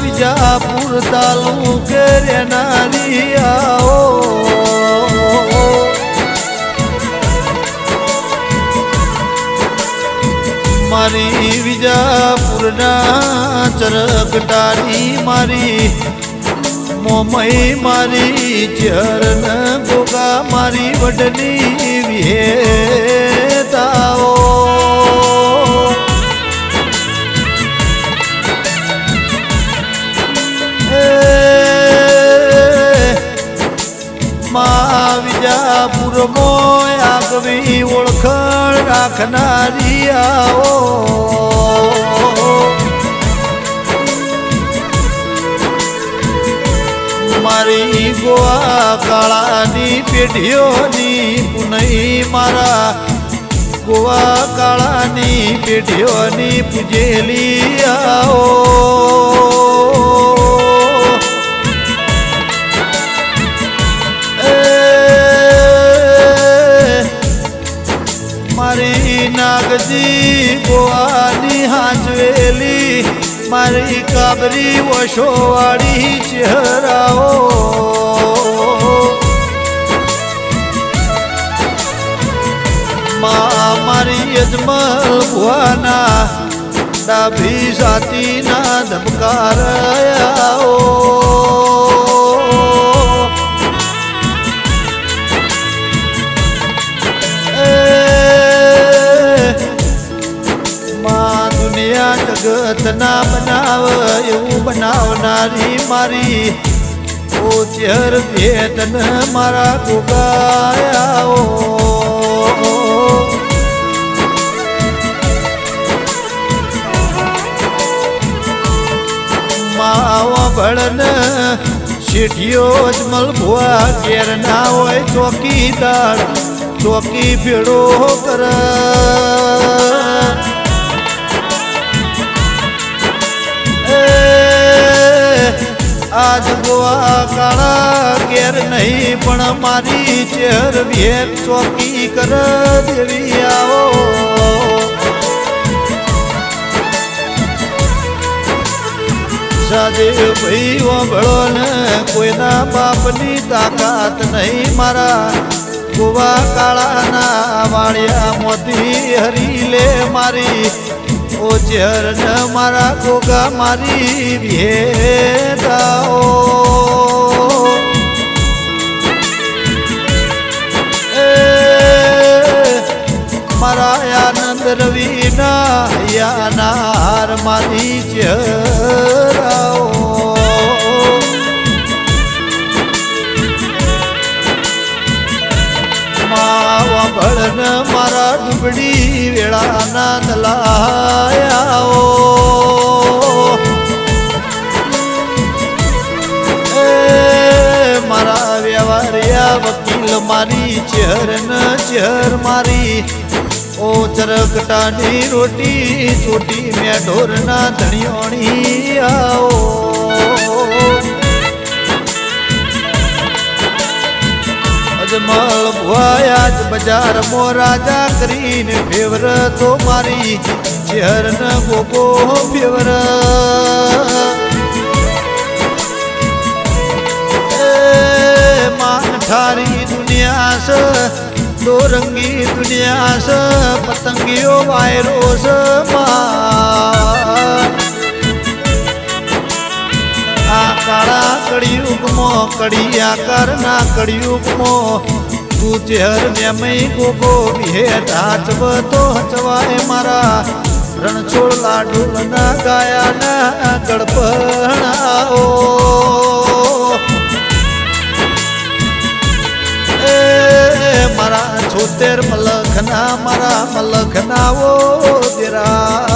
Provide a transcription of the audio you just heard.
વિજાપુર તાલુકે રેનારી આવો મારી વિજાપુરના ચરકટાની મારી મોમઈ મારી ચરણ ગોગા મારી વડની વિહેતાઓ મા વિજાપુર મોય આગવી ઓળખણ રાખનારી આવો મારી ગોવા કાળાની પેઢીઓની પુનઈ મારા ગોવા કાળાની પેઢીઓની પૂજેલી આવો મારી નાગજી ગોવાની હાંચવેલી મારી કાબરી વશોવાળી ચહેરાઓ મારી યજમલ ભુવાના ડાભી સાતીના ધબકારયાઓ જગતના બનાવ એવું બનાવનારી મારી ઓ ચેર ભેદન મારા ગોગાયાઓ માવા ભળન શેઠિયો અજમલ ભુવા ઘેર ના હોય ચોકીદાર ચોકી ભેડો કર આજ ગોવા કાળા ઘેર નહીં પણ મારી ચેર ભેર ચોકી કર દેવી આવો સાદેવ ભાઈ ઓભળો ને કોઈના બાપની તાકાત નહીં મારા ગોવા કાળાના વાળિયા મોતી હરી લે મારી ઓ ચેર ન મારા ગોગા મારી ભેદાઓ મારા આનંદ રવિના યાના હાર મારી ચેરાઓ માવા ભળન મારા ડુબડી વેળાના દલાયાઓ મારા વ્યવહારિયા વકીલ મારી ચહેર ન ચહેર મારી ઓ ચરકટાની રોટી ચોટી મેં ઢોરના ધણિયોણી આવો અજમલ ભુવાયા જ બજાર મો રાજા કરીને ફેવર તો મારી ચહેર ન ગોગો ફેવર માન ઠારી દુનિયા સ દોરંગી દુનિયા સ પતંગીઓ વાયરો સ આ કાળા કળિયુગમાં કડિયા કરના કળિયુગમાં તું ચહેર મેમઈ ગોગો વિહે ધાચવ તો હચવાય મારા રણછોડ લાડુ ના ગાયા ના ગળપણાઓ મારા 76 મલખના મારા મલખનાઓ દેરા